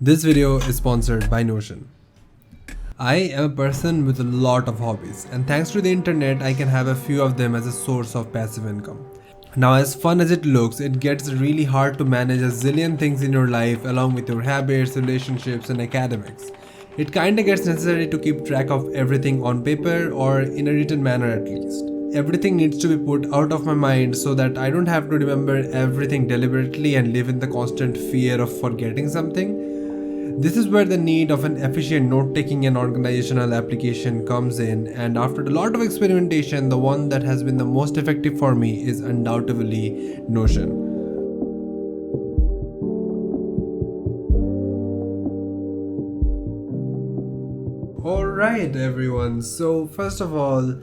This video is sponsored by Notion. I am a person with a lot of hobbies, and thanks to the internet, I can have a few of them as a source of passive income. Now, as fun as it looks, it gets really hard to manage a zillion things in your life along with your habits, relationships, and academics. It kinda gets necessary to keep track of everything on paper or in a written manner at least. Everything needs to be put out of my mind so that I don't have to remember everything deliberately and live in the constant fear of forgetting something. This is where the need of an efficient note-taking and organizational application comes in, and after a lot of experimentation, the one that has been the most effective for me is undoubtedly Notion. Alright everyone, so first of all,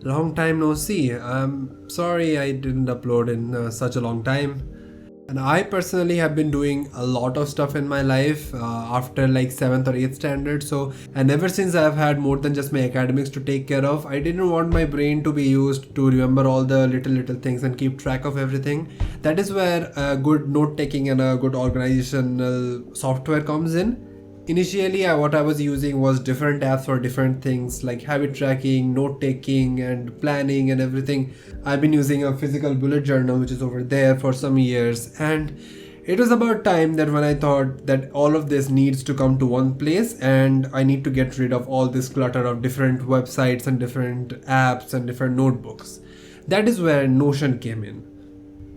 long time no see. I'm sorry I didn't upload in such a long time. And I personally have been doing a lot of stuff in my life after like 7th or 8th standard. And ever since I've had more than just my academics to take care of, I didn't want my brain to be used to remember all the little things and keep track of everything. That is where a good note taking and a good organizational software comes in. Initially, what I was using was different apps for different things like habit tracking, note taking, and planning and everything. I've been using a physical bullet journal, which is over there, for some years, and it was about time that when I thought that all of this needs to come to one place and I need to get rid of all this clutter of different websites and different apps and different notebooks. That is where Notion came in.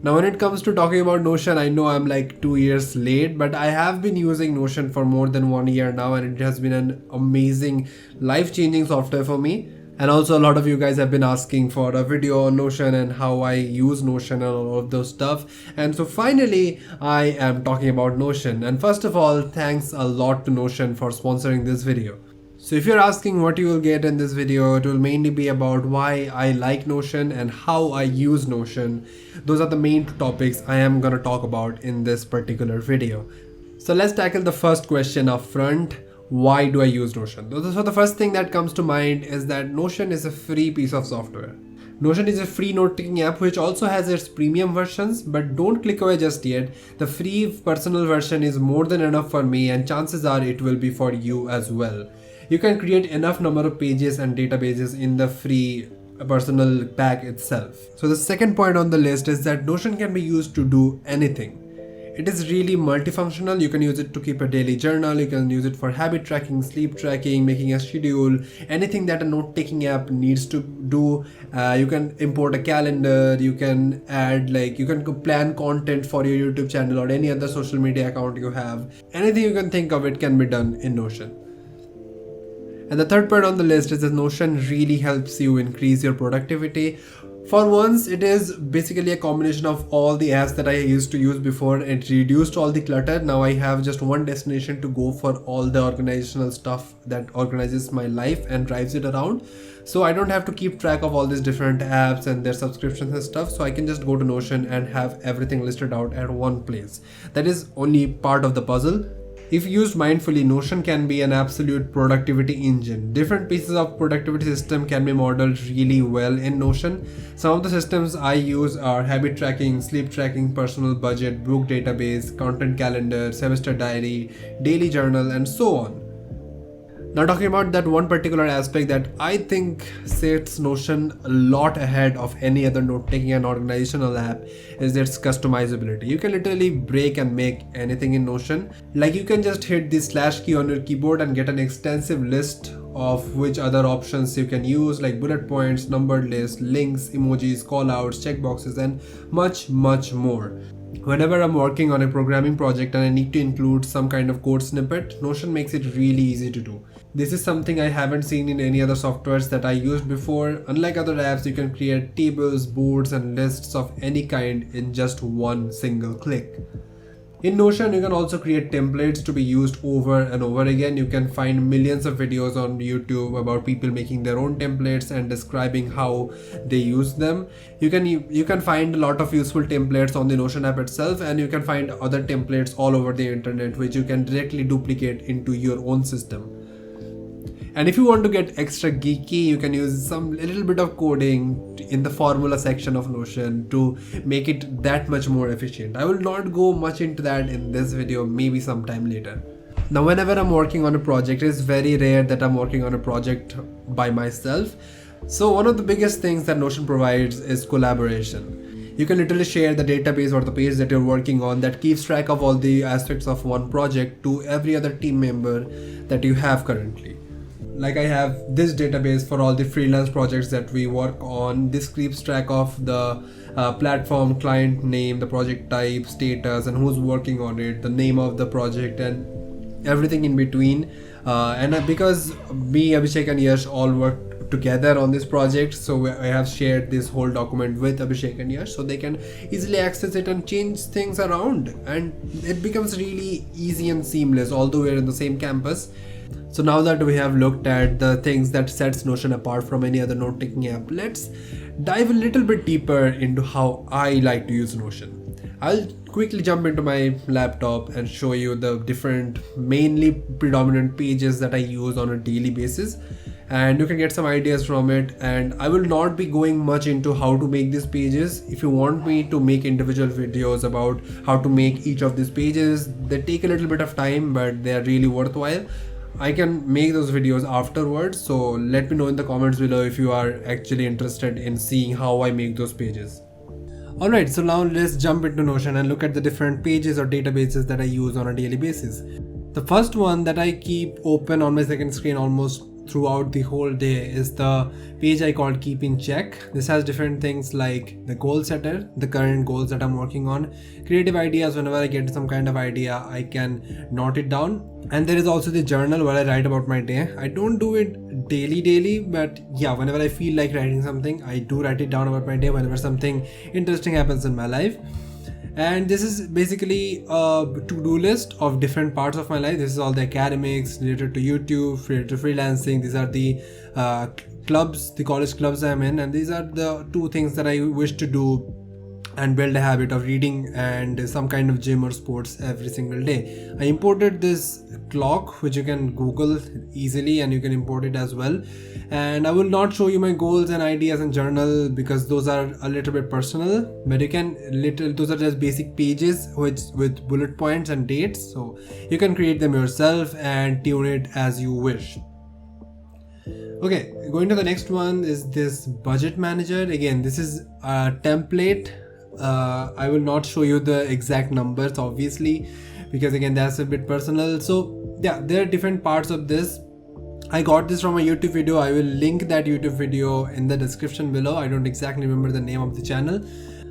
Now, when it comes to talking about Notion, I know I'm like 2 years late, but I have been using Notion for more than 1 year now, and it has been an amazing, life-changing software for me. And also a lot of you guys have been asking for a video on Notion and how I use Notion and all of those stuff. And so finally, I am talking about Notion. And first of all, thanks a lot to Notion for sponsoring this video. So if you're asking what you will get in this video, it will mainly be about why I like Notion and how I use Notion. Those are the main topics I am going to talk about in this particular video. So let's tackle the first question up front. Why do I use Notion? So the first thing that comes to mind is that Notion is a free piece of software. Notion is a free note-taking app which also has its premium versions, but don't click away just yet. The free personal version is more than enough for me, and chances are it will be for you as well. You can create enough number of pages and databases in the free personal pack itself. So the second point on the list is that Notion can be used to do anything. It is really multifunctional. You can use it to keep a daily journal, you can use it for habit tracking, sleep tracking, making a schedule, anything that a note-taking app needs to do. You can import a calendar, you can add you can plan content for your YouTube channel or any other social media account you have. Anything you can think of, it can be done in Notion. And the third point on the list is that Notion really helps you increase your productivity. For once, it is basically a combination of all the apps that I used to use before. It reduced all the clutter. Now I have just one destination to go for all the organizational stuff that organizes my life and drives it around. So I don't have to keep track of all these different apps and their subscriptions and stuff. So I can just go to Notion and have everything listed out at one place. That is only part of the puzzle. If used mindfully, Notion can be an absolute productivity engine. Different pieces of productivity system can be modeled really well in Notion. Some of the systems I use are habit tracking, sleep tracking, personal budget, book database, content calendar, semester diary, daily journal, and so on. Now, talking about that one particular aspect that I think sets Notion a lot ahead of any other note-taking and organizational app is its customizability. You can literally break and make anything in Notion. Like, you can just hit the slash key on your keyboard and get an extensive list of which other options you can use, like bullet points, numbered lists, links, emojis, callouts, checkboxes, and much more. Whenever I'm working on a programming project and I need to include some kind of code snippet, Notion makes it really easy to do. This is something I haven't seen in any other softwares that I used before. Unlike other apps, you can create tables, boards, and lists of any kind in just one single click. In Notion, you can also create templates to be used over and over again. You can find millions of videos on YouTube about people making their own templates and describing how they use them. You can find a lot of useful templates on the Notion app itself, and you can find other templates all over the internet which you can directly duplicate into your own system. And if you want to get extra geeky, you can use some little bit of coding in the formula section of Notion to make it that much more efficient. I will not go much into that in this video, maybe sometime later. Now, whenever I'm working on a project, it's very rare that I'm working on a project by myself. So one of the biggest things that Notion provides is collaboration. You can literally share the database or the page that you're working on that keeps track of all the aspects of one project to every other team member that you have currently. Like I have this database for all the freelance projects that we work on. This keeps track of the platform, client name, the project type, status, and who's working on it, the name of the project, and everything in between. Because me, Abhishek, and Yash all work together on this project, so I have shared this whole document with Abhishek and Yash so they can easily access it and change things around, and it becomes really easy and seamless, although we're in the same campus. So now that we have looked at the things that sets Notion apart from any other note-taking app, let's dive a little bit deeper into how I like to use Notion. I'll quickly jump into my laptop and show you the different, mainly predominant pages that I use on a daily basis, and you can get some ideas from it. And I will not be going much into how to make these pages. If you want me to make individual videos about how to make each of these pages, they take a little bit of time, but they are really worthwhile. I can make those videos afterwards, so let me know in the comments below if you are actually interested in seeing how I make those pages. Alright, so now let's jump into Notion and look at the different pages or databases that I use on a daily basis. The first one that I keep open on my second screen almost throughout the whole day is the page I called Keep in Check. This has different things like the goal setter, the current goals that I'm working on, creative ideas. Whenever I get some kind of idea, I can note it down. And there is also the journal where I write about my day. I don't do it daily, but yeah, whenever I feel like writing something, I do write it down about my day whenever something interesting happens in my life. And this is basically a to-do list of different parts of my life. This is all the academics related to YouTube, related to freelancing. These are the clubs, the college clubs I'm in, and these are the two things that I wish to do and build a habit of reading and some kind of gym or sports every single day. I imported this clock, which you can Google easily, and you can import it as well. And I will not show you my goals and ideas and journal because those are a little bit personal, but you can those are just basic pages with bullet points and dates, so you can create them yourself and tune it as you wish. Okay, going to the next one is this budget manager. Again, this is a template. I will not show you the exact numbers obviously because again that's a bit personal. So yeah, there are different parts of this. I got this from a YouTube video. I will link that YouTube video in the description below. I don't exactly remember the name of the channel.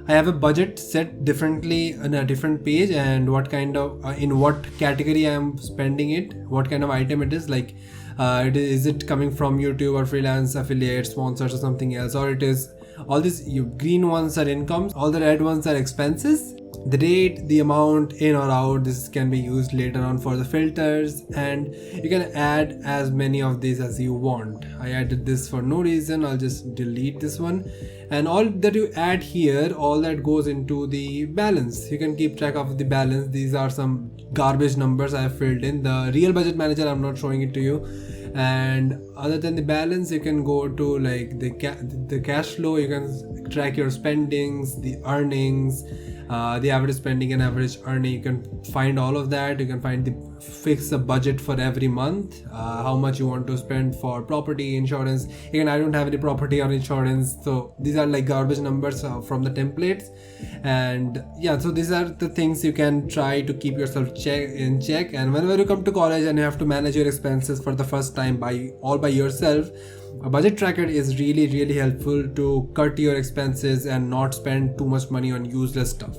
I have a budget set differently on a different page and what kind of in what category I am spending it, what kind of item it is, like is it coming from YouTube or freelance, affiliate, sponsors or something else, or it is all these green ones are incomes, all the red ones are expenses, the date, the amount, in or out. This can be used later on for the filters, and you can add as many of these as you want. I added this for no reason. I'll just delete this one, and all that you add here, all that goes into the balance. You can keep track of the balance. These are some garbage numbers I have filled in. The real budget manager, I'm not showing it to you. And other than the balance, you can go to like the cash flow. You can track your spendings, the earnings, the average spending and average earning. You can find all of that. You can fix a budget for every month, how much you want to spend for property, insurance. Again, I don't have any property or insurance, so these are like garbage numbers from the templates. And yeah, so these are the things you can try to keep yourself in check. And whenever you come to college and you have to manage your expenses for the first time all by yourself, a budget tracker is really helpful to cut your expenses and not spend too much money on useless stuff.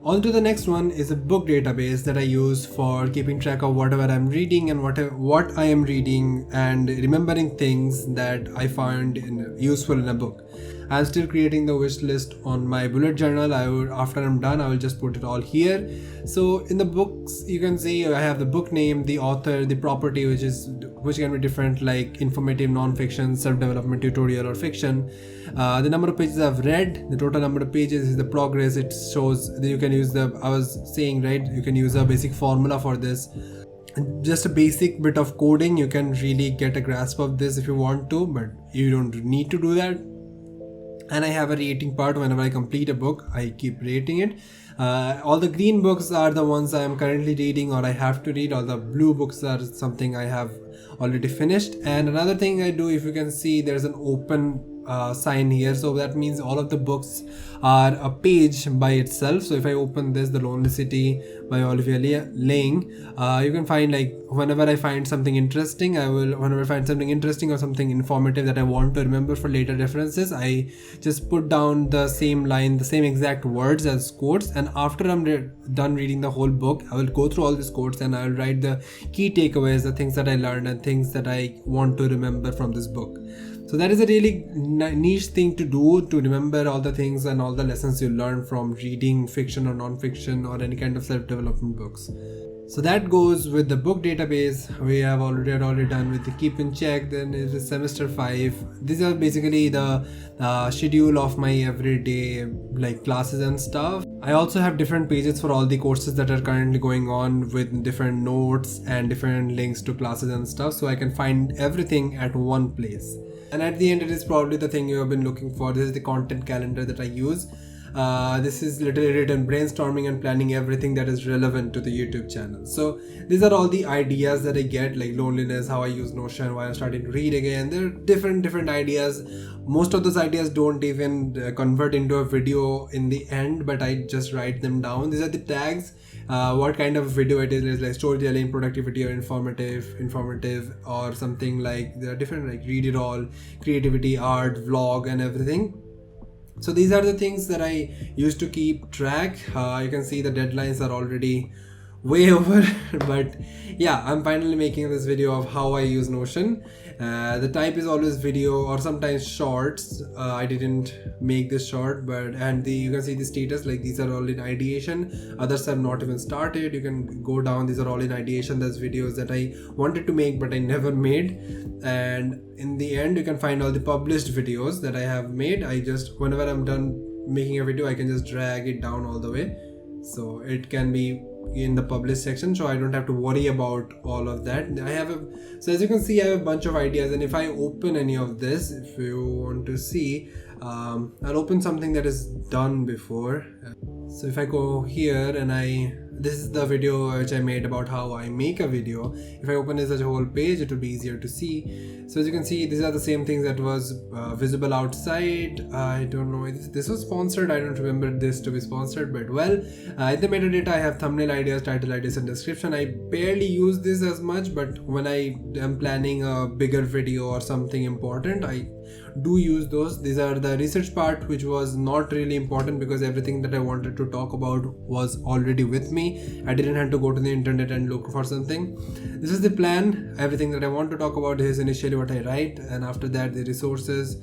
On to the next one is a book database that I use for keeping track of whatever I'm reading and what I am reading and remembering things that I found useful in a book. I'm still creating the wish list on my bullet journal. After I'm done, I will just put it all here. So in the books, you can see I have the book name, the author, the property, which can be different, like informative, non-fiction, self-development, tutorial, or fiction. The number of pages I've read, the total number of pages is the progress. It shows that you can use I was saying, right, you can use a basic formula for this. Just a basic bit of coding, you can really get a grasp of this if you want to, but you don't need to do that. and I have a rating part. Whenever I complete a book, I keep rating it. All the green books are the ones I am currently reading or I have to read. All the blue books are something I have already finished. And another thing I do, if you can see, there's an open sign here, so that means all of the books are a page by itself. So if I open this, The Lonely City by Olivia Laying, you can find, like, whenever I find something interesting, whenever I find something interesting or something informative that I want to remember for later references, I just put down the same line, the same exact words as quotes, and after I'm done reading the whole book, I will go through all these quotes and I'll write the key takeaways, the things that I learned and things that I want to remember from this book. So that is a really niche thing to do, to remember all the things and all the lessons you learn from reading fiction or non-fiction or any kind of self-development books. So that goes with the book database. We have already done with the keep in check. Then it is semester 5. These are basically the schedule of my everyday, like, classes and stuff. I also have different pages for all the courses that are currently going on with different notes and different links to classes and stuff, so I can find everything at one place. And at the end, it is probably the thing you have been looking for. This is the content calendar that I use. This is literally written brainstorming and planning everything that is relevant to the YouTube channel. So these are all the ideas that I get, like loneliness, how I use Notion, why I'm starting to read again. There are different ideas. Most of those ideas don't even convert into a video in the end, but I just write them down. These are the tags. What kind of video it is, like storytelling, productivity, or informative, or something like, there are different, like read it all, creativity, art, vlog, and everything. So these are the things that I used to keep track. You can see the deadlines are already way over, but yeah, I'm finally making this video of how I use Notion. The type is always video or sometimes shorts. I didn't make this short, but you can see the status, like these are all in ideation. Others have not even started. You can go down, these are all in ideation. There's videos that I wanted to make but I never made, and in the end you can find all the published videos that I have made. I just, whenever I'm done making a video, I can just drag it down all the way, so it can be in the published section, so I don't have to worry about all of that. So as you can see, I have a bunch of ideas, and if I open any of this, if you want to see, I'll open something that is done before. So if I go here and this is the video which I made about how I make a video. If I open this as a whole page, it will be easier to see. So as you can see, these are the same things that was visible outside. I don't know if this was sponsored. I don't remember this to be sponsored, but well, in the metadata I have thumbnail ideas, title ideas, and description. I barely use this as much, but when I am planning a bigger video or something important, I do use those. These are the research part, which was not really important because everything that I wanted to talk about was already with me. I didn't have to go to the internet and look for something. This is the plan. Everything that I want to talk about is initially what I write, and after that the resources.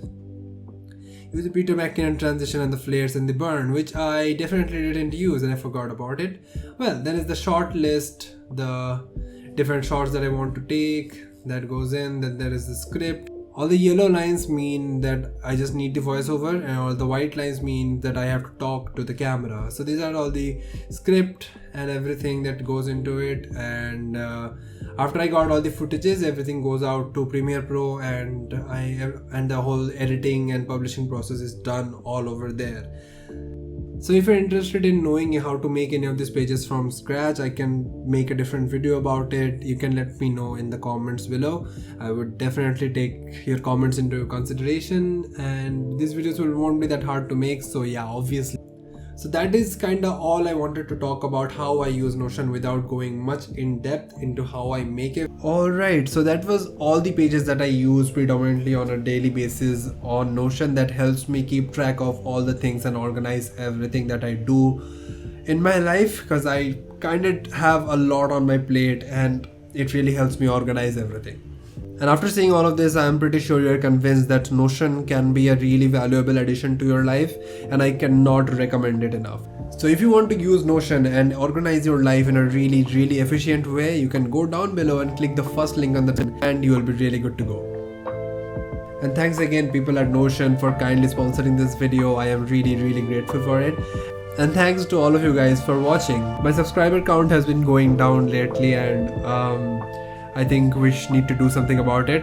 Use the Peter McKinnon transition and the flares and the burn, which I definitely didn't use and I forgot about it. Well, then is the short list, the different shots that I want to take, that goes in. Then there is the script. All the yellow lines mean that I just need the voiceover, and all the white lines mean that I have to talk to the camera. So these are all the script and everything that goes into it. And after I got all the footages, everything goes out to Premiere Pro, and the whole editing and publishing process is done all over there. So if you're interested in knowing how to make any of these pages from scratch, I can make a different video about it. You can let me know in the comments below. I would definitely take your comments into consideration, and these videos won't be that hard to make, so yeah, obviously. So that is kind of all I wanted to talk about how I use Notion without going much in depth into how I make it. Alright, so that was all the pages that I use predominantly on a daily basis on Notion that helps me keep track of all the things and organize everything that I do in my life, because I kind of have a lot on my plate and it really helps me organize everything. And after seeing all of this, I am pretty sure you're convinced that Notion can be a really valuable addition to your life, and I cannot recommend it enough. So if you want to use Notion and organize your life in a really efficient way, you can go down below and click the first link on the top, and you will be really good to go. And thanks again people at Notion for kindly sponsoring this video. I am really grateful for it. And thanks to all of you guys for watching. My subscriber count has been going down lately, and I think we need to do something about it.